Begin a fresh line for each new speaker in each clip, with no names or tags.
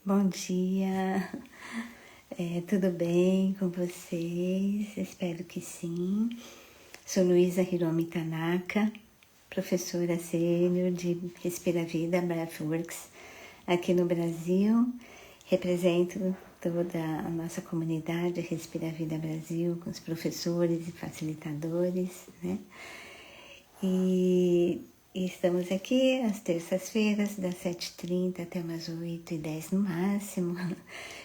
Bom dia, tudo bem com vocês? Espero que sim. Sou Luísa Hiromi Tanaka, professora sênior de Respira Vida Breathworks aqui no Brasil. Represento toda a nossa comunidade Respira Vida Brasil, com os professores e facilitadores, né? E estamos aqui às terças-feiras, das 7h30 até umas 8h10 no máximo,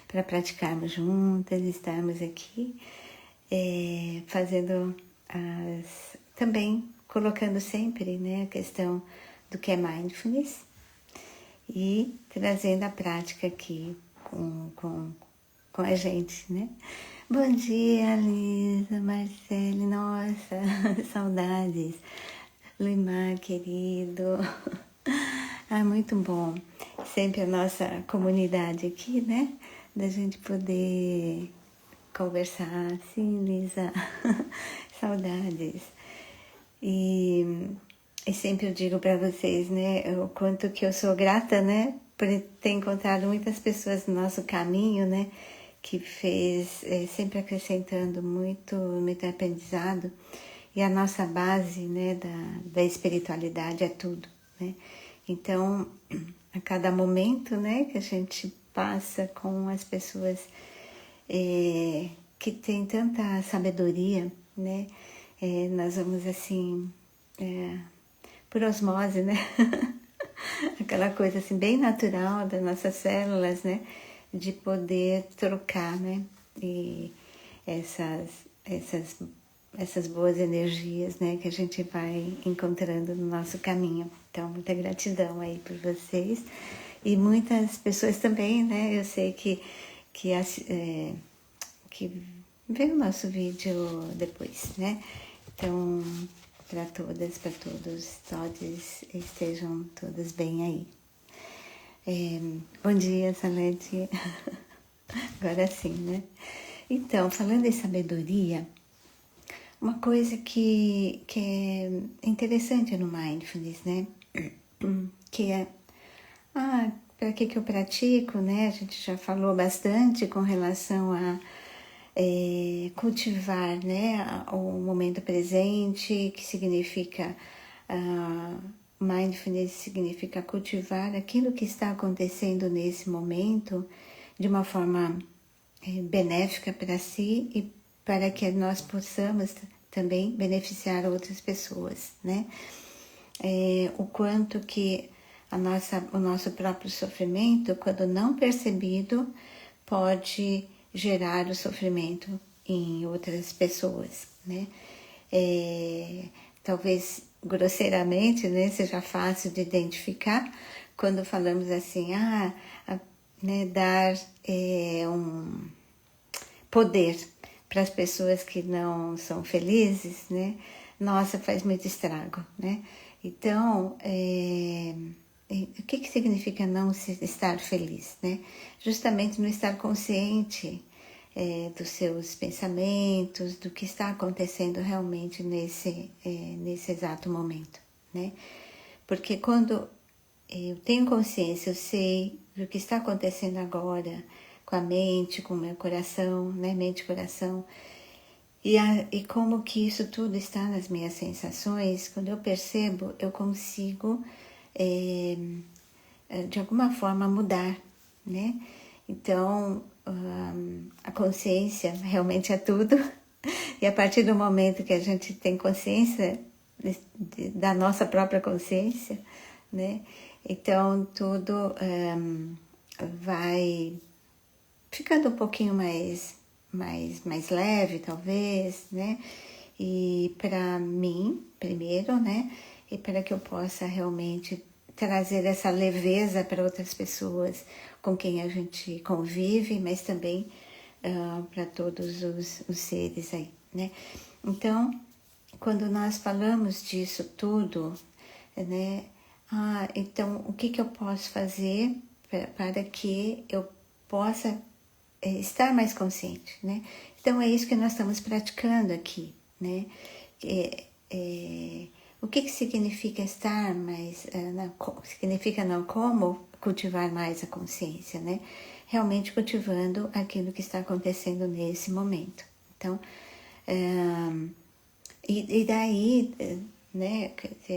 para praticarmos juntas, estarmos aqui fazendo também colocando sempre, né, a questão do que é mindfulness e trazendo a prática aqui com a gente, né? Bom dia, Lisa, Marcele, nossa, saudades. Luimar, querido, muito bom, sempre a nossa comunidade aqui, né, da gente poder conversar, sim, Lisa, saudades, e sempre eu digo para vocês, né, o quanto que eu sou grata, né, por ter encontrado muitas pessoas no nosso caminho, né, que fez, sempre acrescentando muito aprendizado. E a nossa base, né, da espiritualidade é tudo, né? Então, a cada momento, né, que a gente passa com as pessoas que têm tanta sabedoria, né, nós vamos assim, por osmose, né? Aquela coisa assim bem natural das nossas células, né, de poder trocar, né, e essas boas energias, né, que a gente vai encontrando no nosso caminho. Então, muita gratidão aí por vocês e muitas pessoas também, né, eu sei que vê o nosso vídeo depois, né, então, para todas, para todos estejam todas bem aí. Bom dia, Salete. Agora sim, né? Então, falando em sabedoria, uma coisa que é interessante no Mindfulness, né? Que é, para que eu pratico, né? A gente já falou bastante com relação a cultivar, né? O momento presente, que significa... Mindfulness significa cultivar aquilo que está acontecendo nesse momento de uma forma benéfica para si e para que nós possamos também beneficiar outras pessoas, né? O quanto que o nosso próprio sofrimento, quando não percebido, pode gerar o sofrimento em outras pessoas, né? Talvez grosseiramente, né, seja fácil de identificar quando falamos assim, né, dar um poder para as pessoas que não são felizes, né? Nossa, faz muito estrago, né? Então, o que significa não estar feliz, né? Justamente não estar consciente dos seus pensamentos, do que está acontecendo realmente nesse exato momento, né? Porque quando eu tenho consciência, eu sei do que está acontecendo agora com a mente, com o meu coração, né? Mente e coração, e como que isso tudo está nas minhas sensações, quando eu percebo, eu consigo de alguma forma mudar, né? Então, a consciência realmente é tudo. E a partir do momento que a gente tem consciência da nossa própria consciência, né? Então, tudo vai ficando um pouquinho mais leve, talvez, né? E para mim, primeiro, né? E para que eu possa realmente trazer essa leveza para outras pessoas com quem a gente convive, mas também para todos os seres aí, né? Então, quando nós falamos disso tudo, né? Então, o que eu posso fazer para que eu possa estar mais consciente, né? Então, é isso que nós estamos praticando aqui, né? O que significa estar mais... significa não como cultivar mais a consciência, né? Realmente cultivando aquilo que está acontecendo nesse momento. Então, e daí, né,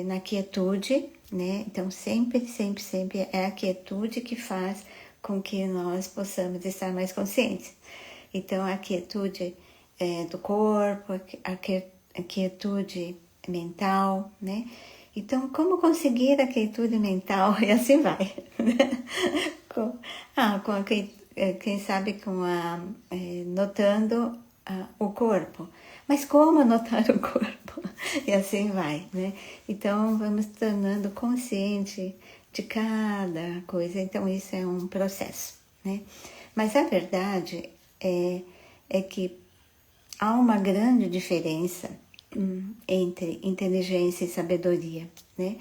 na quietude, né? Então, sempre é a quietude que faz com que nós possamos estar mais conscientes. Então, a quietude do corpo, a quietude mental, né? Então, como conseguir a quietude mental? E assim vai. Quem sabe notando o corpo. Mas como notar o corpo? E assim vai, né? Então, vamos tornando consciente de cada coisa. Então, isso é um processo, né? Mas a verdade é que há uma grande diferença entre inteligência e sabedoria, né?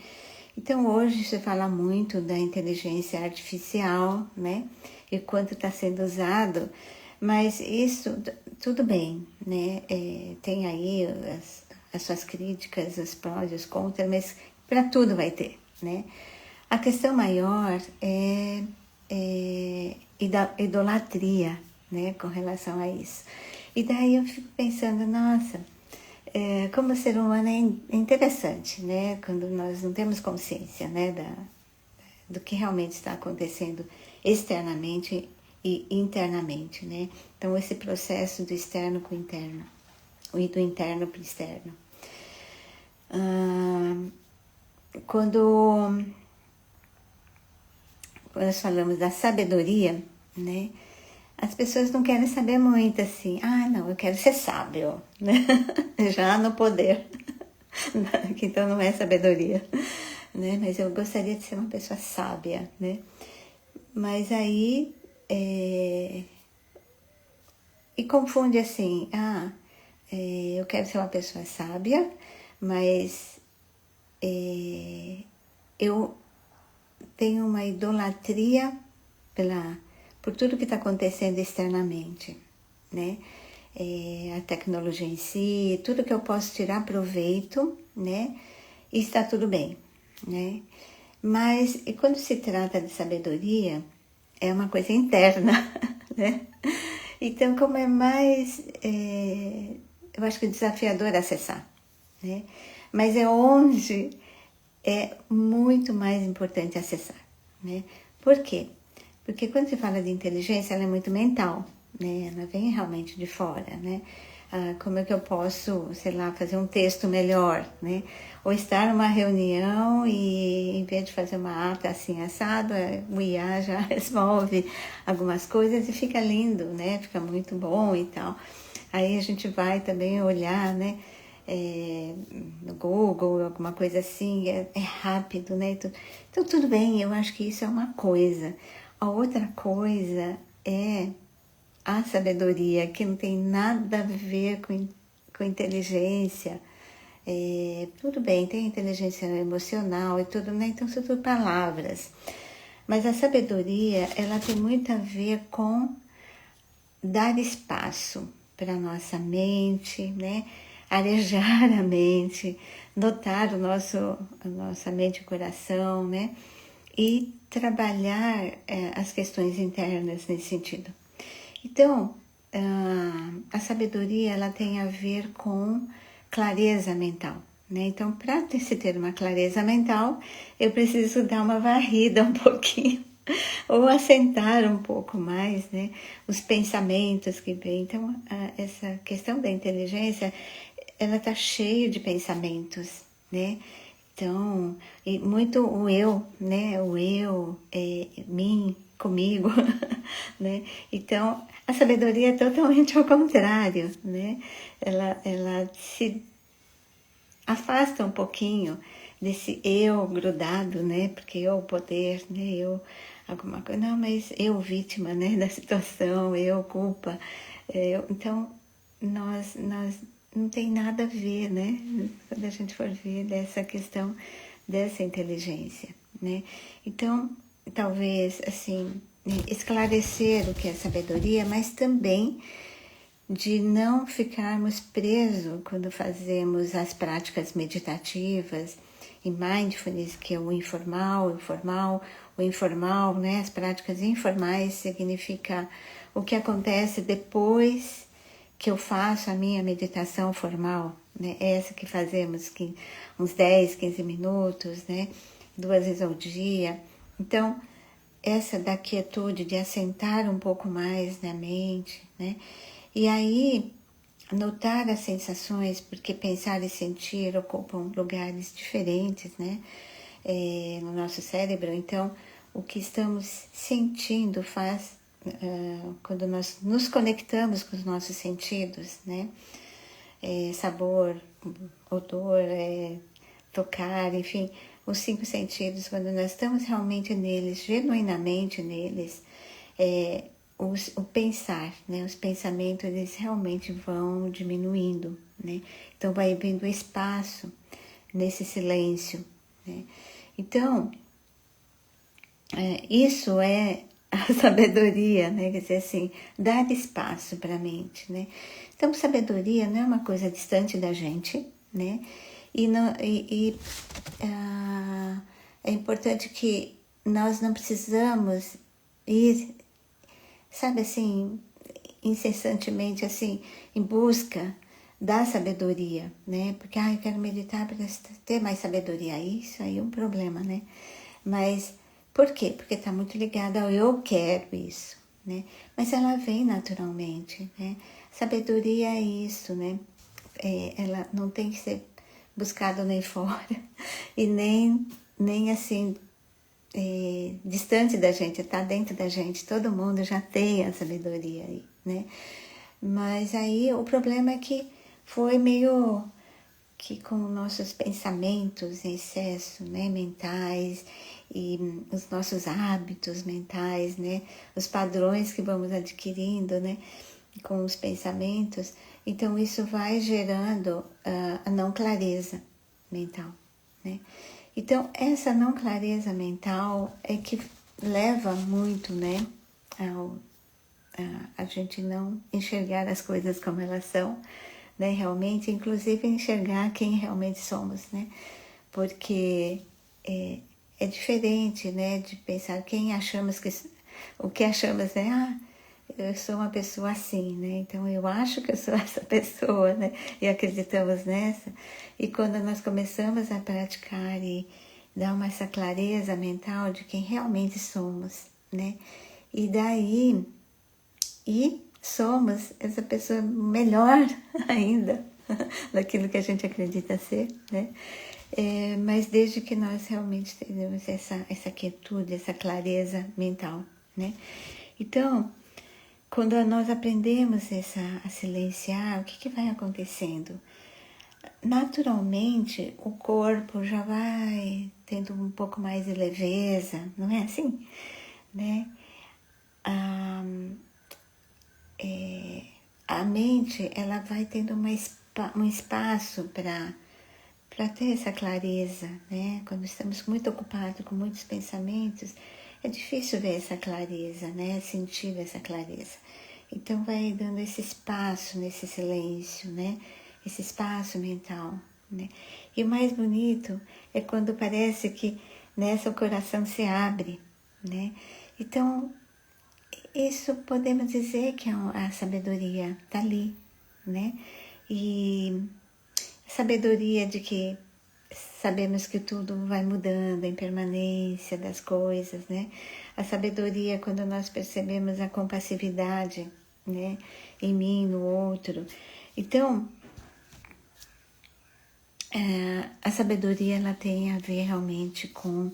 Então, hoje se fala muito da inteligência artificial, né? E quanto está sendo usado, mas isso, tudo bem, né? Tem aí as suas críticas, os prós e os contras, mas para tudo vai ter, né? A questão maior é idolatria, né? Com relação a isso. E daí eu fico pensando, nossa, como o ser humano é interessante, né? Quando nós não temos consciência, né? Do que realmente está acontecendo externamente e internamente, né? Então, esse processo do externo com o interno, e do interno para o externo. Quando nós falamos da sabedoria, né? As pessoas não querem saber muito assim, não, eu quero ser sábio, né? Já no poder, que então não é sabedoria, né? Mas eu gostaria de ser uma pessoa sábia, né? Mas aí, e confunde assim, eu quero ser uma pessoa sábia, mas eu tenho uma idolatria por tudo que está acontecendo externamente, né? A tecnologia em si, tudo que eu posso tirar proveito, né? E está tudo bem, né? Mas e quando se trata de sabedoria, é uma coisa interna, né? Então, como é mais, eu acho que desafiador acessar, né? Mas é onde é muito mais importante acessar, né? Por quê? Porque quando se fala de inteligência, ela é muito mental, né? Ela vem realmente de fora, né? Como é que eu posso, sei lá, fazer um texto melhor, né? Ou estar numa reunião e, em vez de fazer uma ata assim assado, o IA já resolve algumas coisas e fica lindo, né? Fica muito bom e tal. Aí a gente vai também olhar, né? No Google, alguma coisa assim, é rápido, né? Então, tudo bem, eu acho que isso é uma coisa. A outra coisa é a sabedoria, que não tem nada a ver com inteligência. Tudo bem, tem inteligência emocional e tudo, né? Então, são tudo palavras. Mas a sabedoria, ela tem muito a ver com dar espaço para a nossa mente, né? Arejar a mente, notar a nossa mente e o coração, né? E trabalhar as questões internas nesse sentido. Então, a sabedoria, ela tem a ver com clareza mental, né? Então, para se ter uma clareza mental, eu preciso dar uma varrida um pouquinho, ou assentar um pouco mais, né? Os pensamentos que vêm. Então, essa questão da inteligência, ela está cheia de pensamentos, né? Então, e muito o eu, né? O eu, mim, comigo, né? Então, a sabedoria é totalmente ao contrário, né? Ela se afasta um pouquinho desse eu grudado, né? Porque eu poder, né? Eu alguma coisa, não, mas eu vítima, né? Da situação, eu culpa. Então, nós não tem nada a ver, né? Quando a gente for ver dessa questão dessa inteligência, né? Então, talvez, assim, esclarecer o que é sabedoria, mas também de não ficarmos presos quando fazemos as práticas meditativas e mindfulness, que é o informal, o informal, né? As práticas informais significa o que acontece depois que eu faço a minha meditação formal, né? Essa que fazemos que uns 10, 15 minutos, né? 2 vezes ao dia. Então, essa da quietude, de assentar um pouco mais na mente, né? E aí, notar as sensações, porque pensar e sentir ocupam lugares diferentes, né? No nosso cérebro. Então, o que estamos sentindo faz quando nós nos conectamos com os nossos sentidos, né? Sabor, odor, tocar, enfim, os 5 sentidos, quando nós estamos realmente neles, genuinamente neles, o pensar, né? Os pensamentos, eles realmente vão diminuindo, né? Então, vai vindo espaço nesse silêncio, né? Então, isso é a sabedoria, né? Quer dizer assim, dar espaço para a mente, né? Então, sabedoria não é uma coisa distante da gente, né? É importante que nós não precisamos ir, sabe assim, incessantemente assim, em busca da sabedoria, né? Porque, eu quero meditar para ter mais sabedoria. Isso aí é um problema, né? Mas por quê? Porque está muito ligada ao eu quero isso, né? Mas ela vem naturalmente, né? Sabedoria é isso, né? Ela não tem que ser buscada nem fora e nem assim distante da gente, está dentro da gente. Todo mundo já tem a sabedoria aí, né? Mas aí o problema é que foi meio que com nossos pensamentos em excesso, né, mentais, e os nossos hábitos mentais, né, os padrões que vamos adquirindo, né, com os pensamentos, então isso vai gerando a não clareza mental, né. Então essa não clareza mental é que leva muito, né, a gente não enxergar as coisas como elas são, né, realmente, inclusive enxergar quem realmente somos, né, porque é diferente, né, de pensar quem achamos que, o que achamos, né, eu sou uma pessoa assim, né, então eu acho que eu sou essa pessoa, né, e acreditamos nessa, e quando nós começamos a praticar e dar essa clareza mental de quem realmente somos, né, e daí, somos essa pessoa melhor ainda daquilo que a gente acredita ser, né? Mas desde que nós realmente tenhamos essa quietude, essa clareza mental, né? Então, quando nós aprendemos a silenciar, o que vai acontecendo? Naturalmente, o corpo já vai tendo um pouco mais de leveza, não é assim? Né? A mente, ela vai tendo um espaço para ter essa clareza, né? Quando estamos muito ocupados com muitos pensamentos, é difícil ver essa clareza, né? Sentir essa clareza. Então vai dando esse espaço nesse silêncio, né? Esse espaço mental, né? E o mais bonito é quando parece que nessa o coração se abre, né? Então, isso podemos dizer que a sabedoria está ali, né? E a sabedoria de que sabemos que tudo vai mudando, a impermanência das coisas, né? A sabedoria quando nós percebemos a compassividade, né? Em mim, no outro. Então, a sabedoria, ela tem a ver realmente com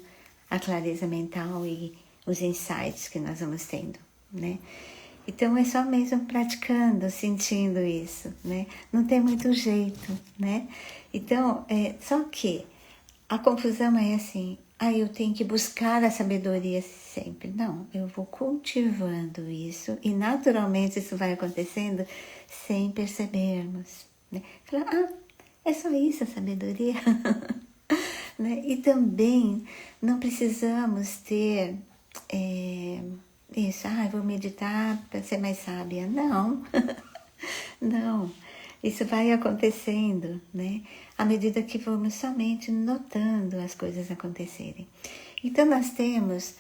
a clareza mental e os insights que nós vamos tendo, né? Então é só mesmo praticando, sentindo isso, né? Não tem muito jeito, né? Então, só que a confusão é assim, eu tenho que buscar a sabedoria sempre. Não, eu vou cultivando isso e naturalmente isso vai acontecendo sem percebermos, né? Falar, é só isso a sabedoria? Né? E também não precisamos ter isso, vou meditar para ser mais sábia. Não, não. Isso vai acontecendo, né? À medida que vamos somente notando as coisas acontecerem. Então, nós temos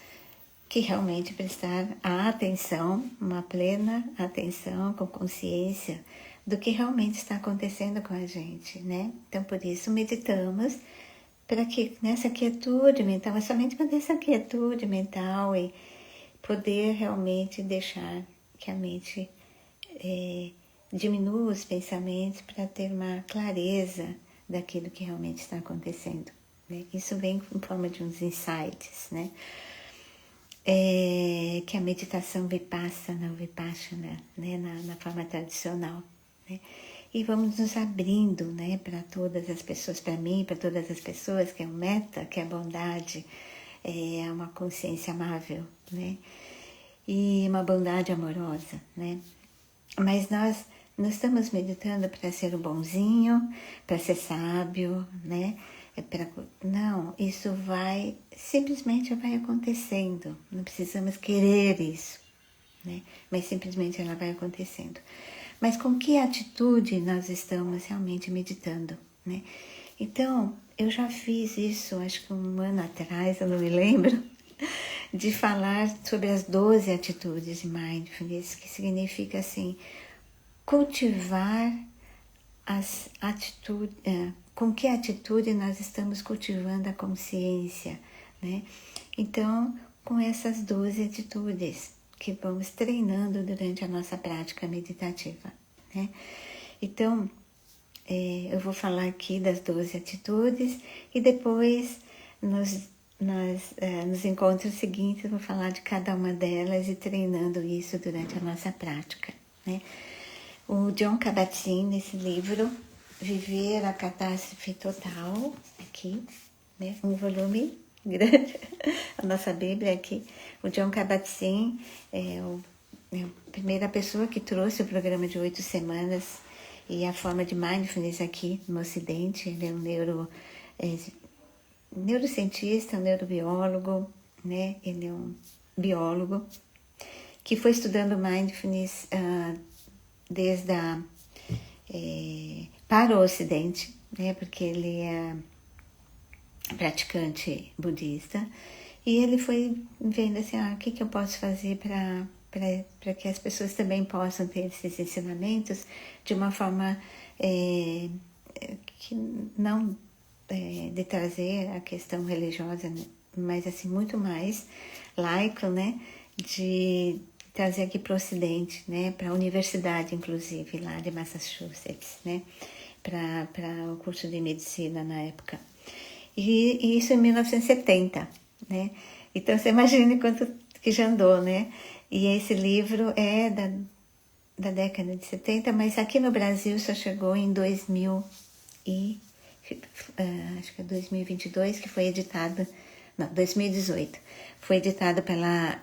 que realmente prestar a atenção, uma plena atenção, com consciência do que realmente está acontecendo com a gente, né? Então, por isso, meditamos para que nessa quietude mental, é somente para essa quietude mental e poder realmente deixar que a mente diminua os pensamentos para ter uma clareza daquilo que realmente está acontecendo, né? Isso vem em forma de uns insights, né? Que a meditação vipassana, né? Na forma tradicional, né? E vamos nos abrindo, né, para todas as pessoas, para mim, para todas as pessoas, que é um meta, que é a bondade, é uma consciência amável, né? E uma bondade amorosa, né? Mas nós não estamos meditando para ser o bonzinho, para ser sábio, né? Não, isso simplesmente vai acontecendo. Não precisamos querer isso, né? Mas simplesmente ela vai acontecendo. Mas com que atitude nós estamos realmente meditando, né? Então, eu já fiz isso, acho que 1 ano atrás, eu não me lembro, de falar sobre as 12 atitudes de Mindfulness, que significa assim, cultivar as atitudes, com que atitude nós estamos cultivando a consciência, né? Então, com essas 12 atitudes que vamos treinando durante a nossa prática meditativa, né? Então, eu vou falar aqui das 12 atitudes e depois nos encontros seguintes eu vou falar de cada uma delas e treinando isso durante a nossa prática, né? O Jon Kabat-Zinn, nesse livro, Viver a Catástrofe Total, aqui, né? Um volume grande, a nossa Bíblia aqui. O Jon Kabat-Zinn é a primeira pessoa que trouxe o programa de 8 semanas e a forma de mindfulness aqui no Ocidente. Ele é um neurocientista, um neurobiólogo, né? Ele é um biólogo que foi estudando mindfulness para o Ocidente, né? Porque ele é praticante budista e ele foi vendo assim, o que eu posso fazer para que as pessoas também possam ter esses ensinamentos de uma forma que não de trazer a questão religiosa, né? Mas assim, muito mais laico, né? De trazer aqui para o Ocidente, né? Para a universidade, inclusive, lá de Massachusetts, né? Para o curso de medicina na época. E isso em 1970, né? Então, você imagine quanto que já andou, né? E esse livro é da década de 70, mas aqui no Brasil só chegou em 2000 acho que é 2022, que foi editado, não, 2018, foi editado pela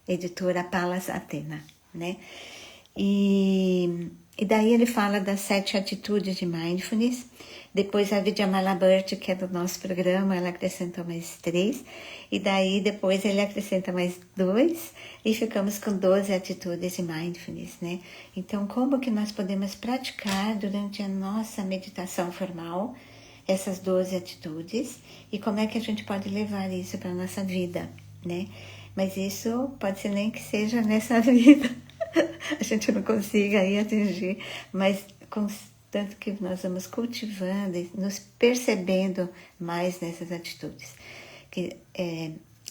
editora Palas Athena, né? E daí ele fala das 7 atitudes de mindfulness. Depois a Vidyamala Bhatt, que é do nosso programa, ela acrescentou mais 3. E daí depois ele acrescenta mais 2 e ficamos com 12 atitudes de mindfulness, né? Então, como que nós podemos praticar durante a nossa meditação formal essas 12 atitudes e como é que a gente pode levar isso para a nossa vida, né? Mas isso pode ser nem que seja nessa vida, a gente não consiga aí atingir, mas tanto que nós vamos cultivando e nos percebendo mais nessas atitudes. Que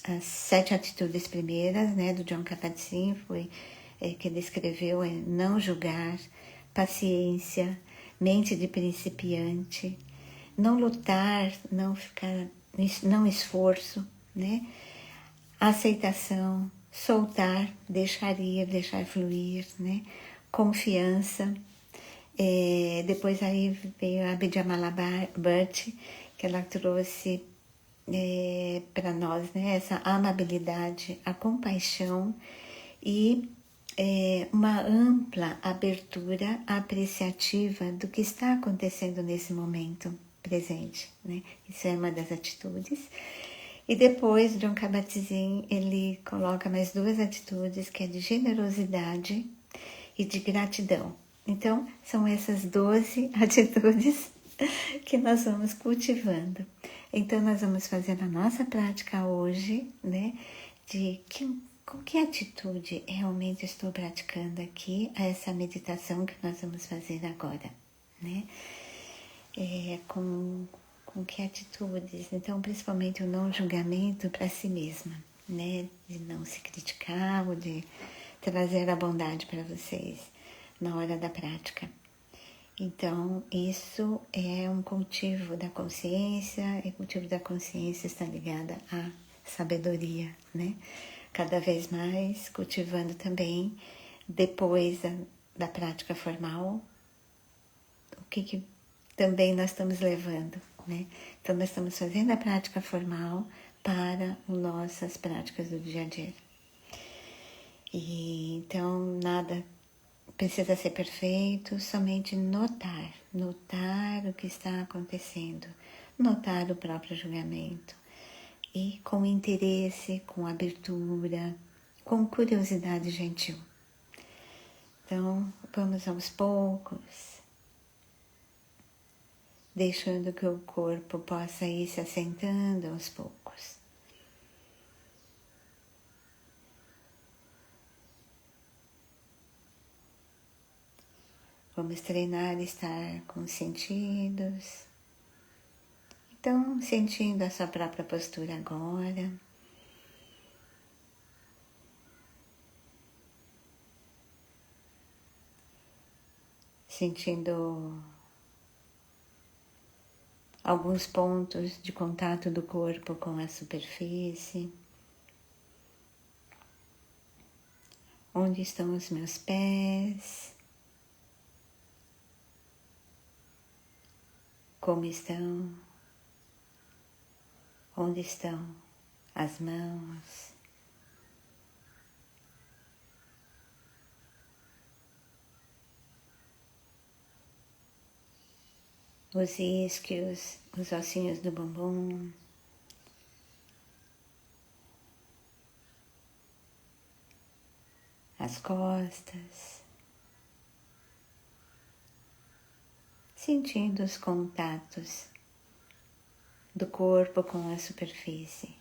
as 7 atitudes primeiras, né, do Jon Kabat-Zinn, que ele escreveu é não julgar, paciência, mente de principiante, não lutar, não esforço, né? Aceitação, soltar, deixar ir, deixar fluir, né? Confiança. Depois aí veio a Vidyamala Bhatt, que ela trouxe para nós, né? Essa amabilidade, a compaixão e uma ampla abertura apreciativa do que está acontecendo nesse momento presente, né? Isso é uma das atitudes. E depois, Jon Kabat-Zinn, ele coloca mais 2 atitudes, que é de generosidade e de gratidão. Então, são essas 12 atitudes que nós vamos cultivando. Então, nós vamos fazer a nossa prática hoje, né? Com que atitude realmente estou praticando aqui essa meditação que nós vamos fazer agora, né? Com que atitudes? Então, principalmente o não julgamento para si mesma, né? De não se criticar ou de trazer a bondade para vocês na hora da prática. Então, isso é um cultivo da consciência, e o cultivo da consciência está ligada à sabedoria, né? Cada vez mais cultivando também, depois da prática formal, o que também nós estamos levando, né? Então, nós estamos fazendo a prática formal para nossas práticas do dia a dia. E então, nada precisa ser perfeito, somente notar o que está acontecendo, notar o próprio julgamento e com interesse, com abertura, com curiosidade gentil. Então, vamos aos poucos, deixando que o corpo possa ir se assentando aos poucos. Vamos treinar estar com os sentidos. Então, sentindo a sua própria postura agora. Sentindo alguns pontos de contato do corpo com a superfície. Onde estão os meus pés? Como estão? Onde estão as mãos? Os isquios, os ossinhos do bumbum. As costas. Sentindo os contatos do corpo com a superfície.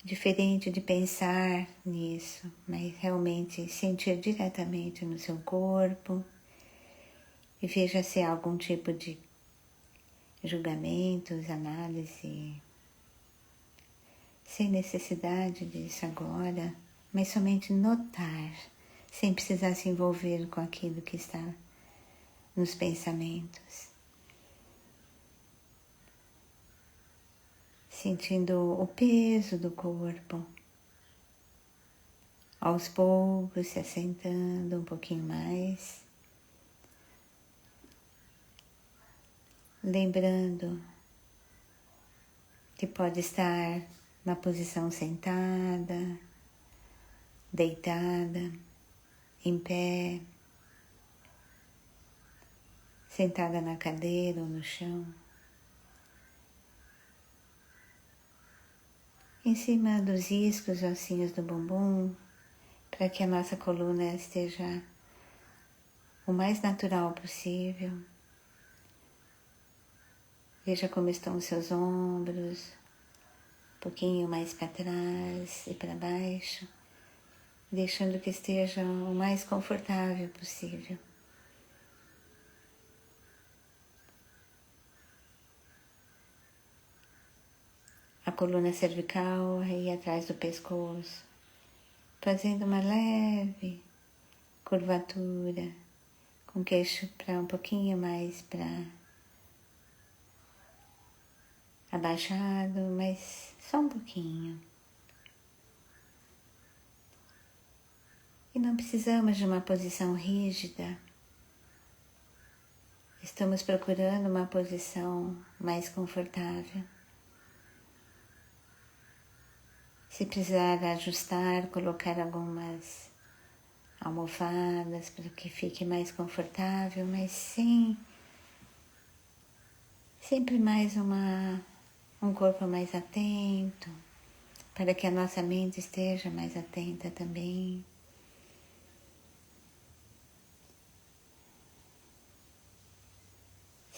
Diferente de pensar nisso, mas realmente sentir diretamente no seu corpo e veja se há algum tipo de julgamentos, análise, sem necessidade disso agora, mas somente notar, sem precisar se envolver com aquilo que está nos pensamentos. Sentindo o peso do corpo, aos poucos se assentando um pouquinho mais, lembrando que pode estar na posição sentada, deitada, em pé, sentada na cadeira ou no chão. Em cima dos iscos, ossinhos do bumbum, para que a nossa coluna esteja o mais natural possível. Veja como estão os seus ombros, um pouquinho mais para trás e para baixo, deixando que esteja o mais confortável possível. A coluna cervical aí atrás do pescoço, fazendo uma leve curvatura, com o queixo para um pouquinho mais para abaixado, mas só um pouquinho. E não precisamos de uma posição rígida. Estamos procurando uma posição mais confortável. Se precisar ajustar, colocar algumas almofadas para que fique mais confortável, mas sempre mais um corpo mais atento, para que a nossa mente esteja mais atenta também.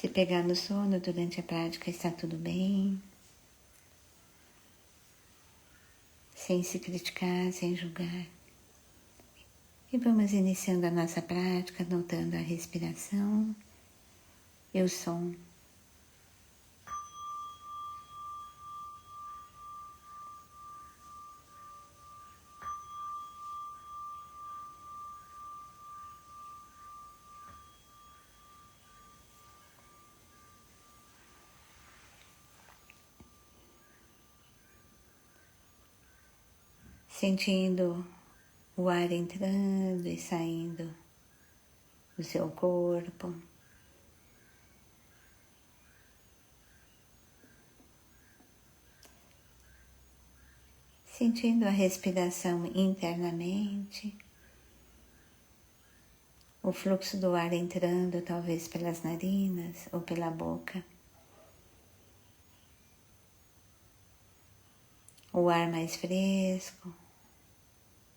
Se pegar no sono durante a prática, está tudo bem. Sem se criticar, sem julgar. E vamos iniciando a nossa prática, notando a respiração e o som. Sentindo o ar entrando e saindo do seu corpo. Sentindo a respiração internamente, o fluxo do ar entrando talvez pelas narinas ou pela boca. O ar mais fresco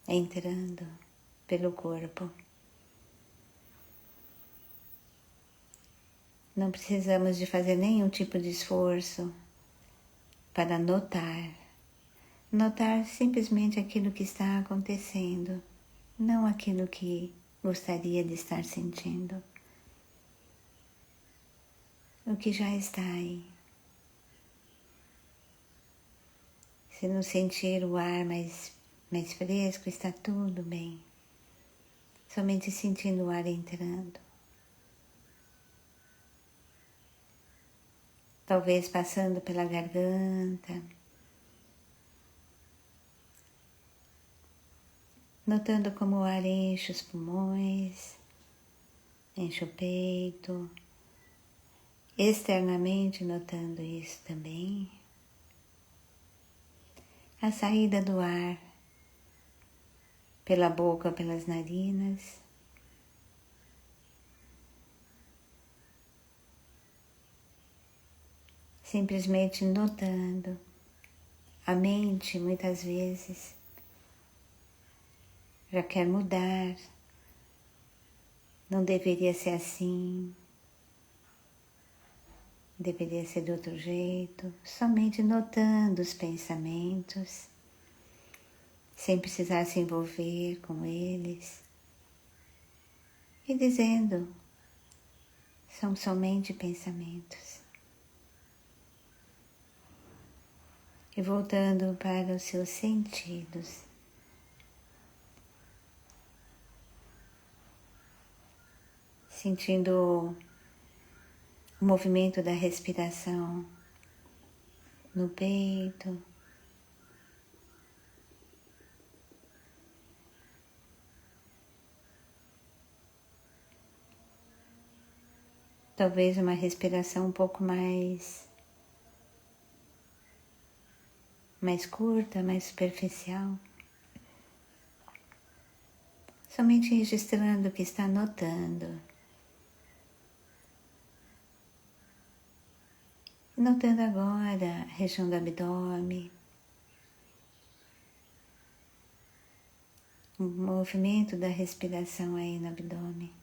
entrando pelo corpo. Não precisamos de fazer nenhum tipo de esforço para notar. Notar simplesmente aquilo que está acontecendo, não aquilo que gostaria de estar sentindo. O que já está aí. Se não sentir o ar mais fresco, está tudo bem. Somente sentindo o ar entrando. Talvez passando pela garganta. Notando como o ar enche os pulmões, enche o peito. Externamente notando isso também. A saída do ar pela boca, pelas narinas. Simplesmente notando. A mente, muitas vezes, já quer mudar. Não deveria ser assim. Deveria ser de outro jeito. Somente notando os pensamentos, sem precisar se envolver com eles. E dizendo, são somente pensamentos. E voltando para os seus sentidos. Sentindo o movimento da respiração no peito. Talvez uma respiração um pouco mais curta, mais superficial. Somente registrando o que está notando. Notando agora a região do abdômen, o movimento da respiração aí no abdômen.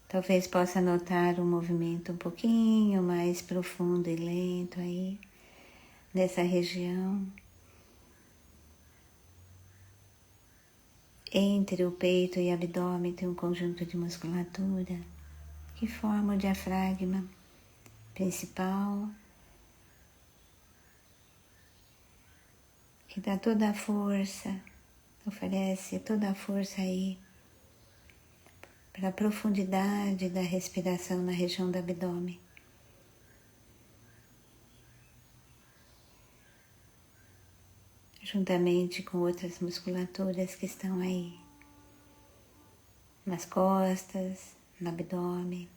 Talvez possa notar um movimento um pouquinho mais profundo e lento aí, nessa região. Entre o peito e o abdômen tem um conjunto de musculatura que forma o diafragma principal, que dá toda a força, oferece toda a força aí para a profundidade da respiração na região do abdômen. Juntamente com outras musculaturas que estão aí, nas costas, no abdômen.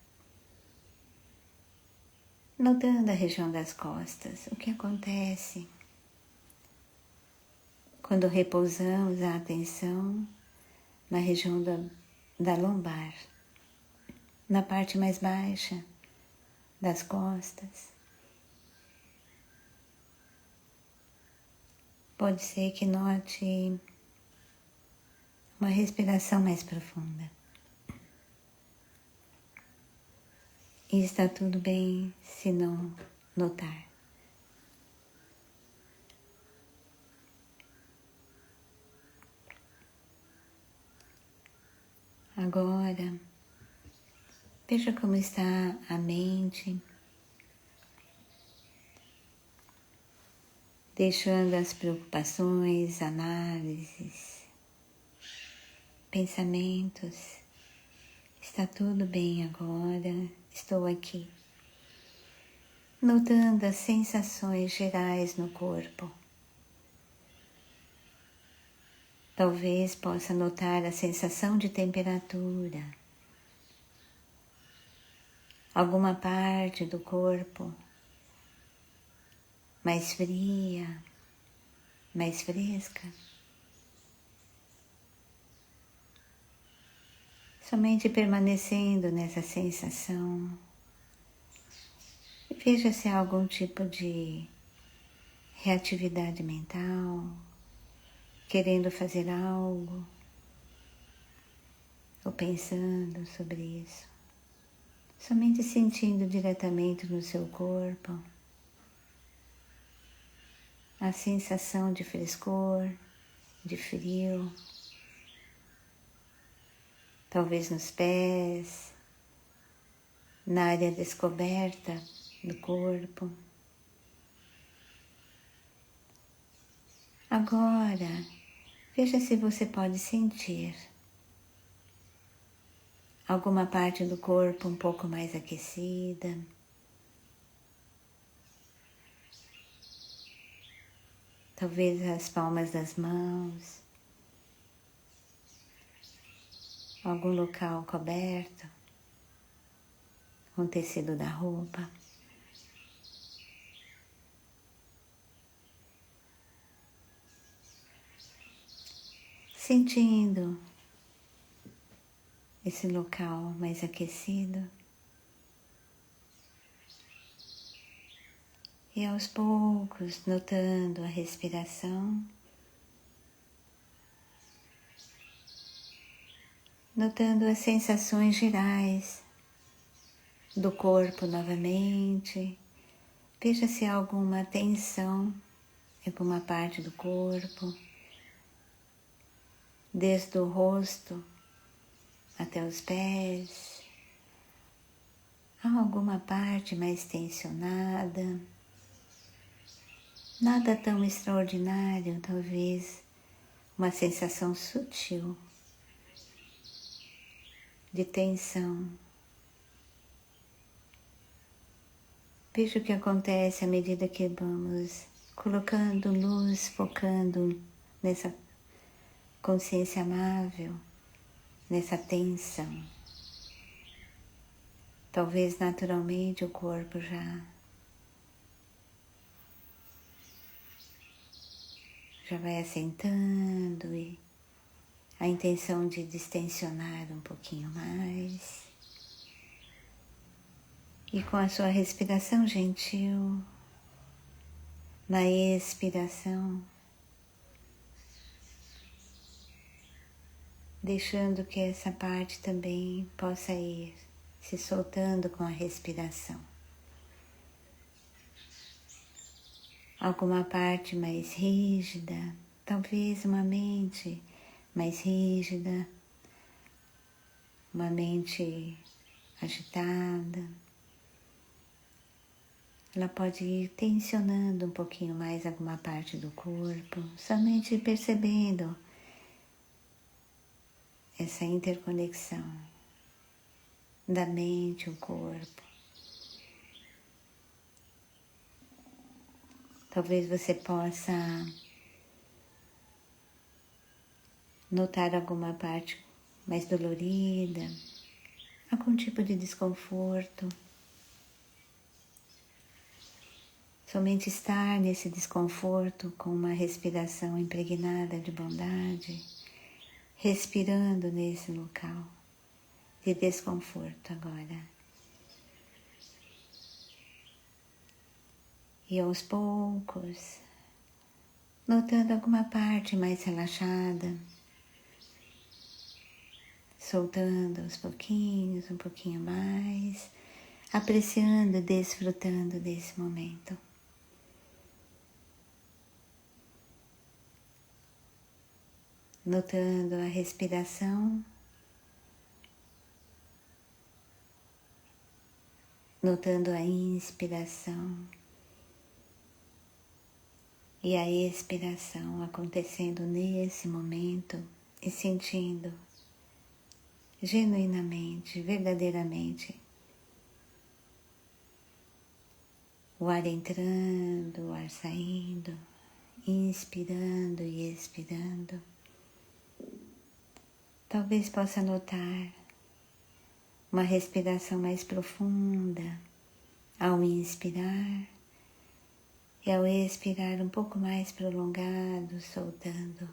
Notando a região das costas, o que acontece quando repousamos a atenção na região da lombar, na parte mais baixa das costas. Pode ser que note uma respiração mais profunda. E está tudo bem se não notar. Agora, veja como está a mente, deixando as preocupações, análises, pensamentos. Está tudo bem agora, estou aqui. Notando as sensações gerais no corpo. Talvez possa notar a sensação de temperatura. Alguma parte do corpo mais fria, mais fresca. Somente permanecendo nessa sensação. E veja se há algum tipo de reatividade mental, querendo fazer algo, ou pensando sobre isso. Somente sentindo diretamente no seu corpo a sensação de frescor, de frio, talvez nos pés, na área descoberta do corpo. Agora, veja se você pode sentir alguma parte do corpo um pouco mais aquecida. Talvez as palmas das mãos, algum local coberto com tecido da roupa. Sentindo esse local mais aquecido. E aos poucos, notando a respiração, notando as sensações gerais do corpo novamente. Veja se há alguma tensão em alguma parte do corpo, desde o rosto até os pés. Há alguma parte mais tensionada? Nada tão extraordinário, talvez uma sensação sutil de tensão. Veja o que acontece à medida que vamos colocando luz, focando nessa consciência amável, nessa tensão. Talvez naturalmente o corpo já vai assentando e a intenção de distensionar um pouquinho mais. E com a sua respiração gentil, na expiração, deixando que essa parte também possa ir se soltando com a respiração. Alguma parte mais rígida, talvez uma mente mais rígida, uma mente agitada. Ela pode ir tensionando um pouquinho mais alguma parte do corpo, somente percebendo essa interconexão da mente e o corpo. Talvez você possa notar alguma parte mais dolorida, algum tipo de desconforto. Somente estar nesse desconforto com uma respiração impregnada de bondade, respirando nesse local de desconforto agora. E aos poucos, notando alguma parte mais relaxada, soltando aos pouquinhos, um pouquinho mais, apreciando, desfrutando desse momento. Notando a respiração, notando a inspiração e a expiração acontecendo nesse momento e sentindo genuinamente, verdadeiramente o ar entrando, o ar saindo, inspirando e expirando. Talvez possa notar uma respiração mais profunda ao inspirar e ao expirar um pouco mais prolongado, soltando.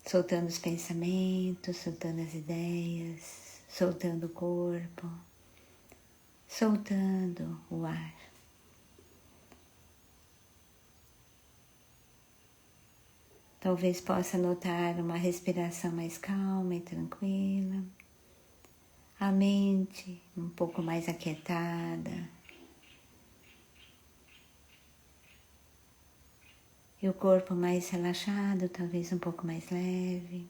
Soltando os pensamentos, soltando as ideias, soltando o corpo, soltando o ar. Talvez possa notar uma respiração mais calma e tranquila, a mente um pouco mais aquietada e o corpo mais relaxado, talvez um pouco mais leve.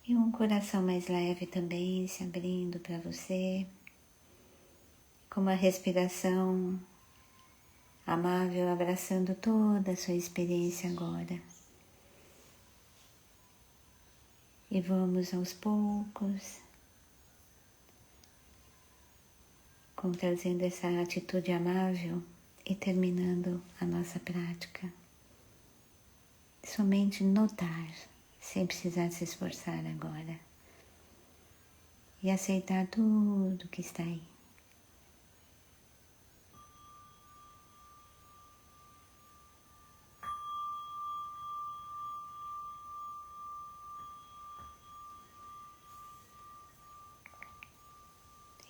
E um coração mais leve também se abrindo para você, com uma respiração amável abraçando toda a sua experiência agora. E vamos aos poucos, trazendo essa atitude amável e terminando a nossa prática. Somente notar, sem precisar se esforçar agora. E aceitar tudo que está aí.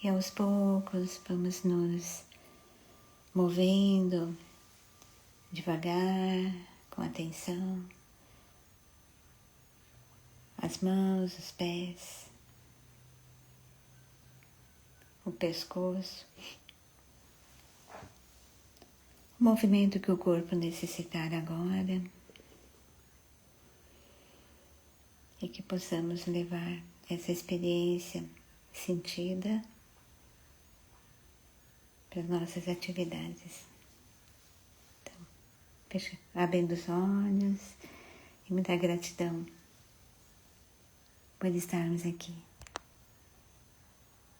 E aos poucos vamos nos movendo devagar, com atenção, as mãos, os pés, o pescoço, o movimento que o corpo necessitar agora e que possamos levar essa experiência sentida para as nossas atividades. Então, abrindo os olhos e muita gratidão por estarmos aqui.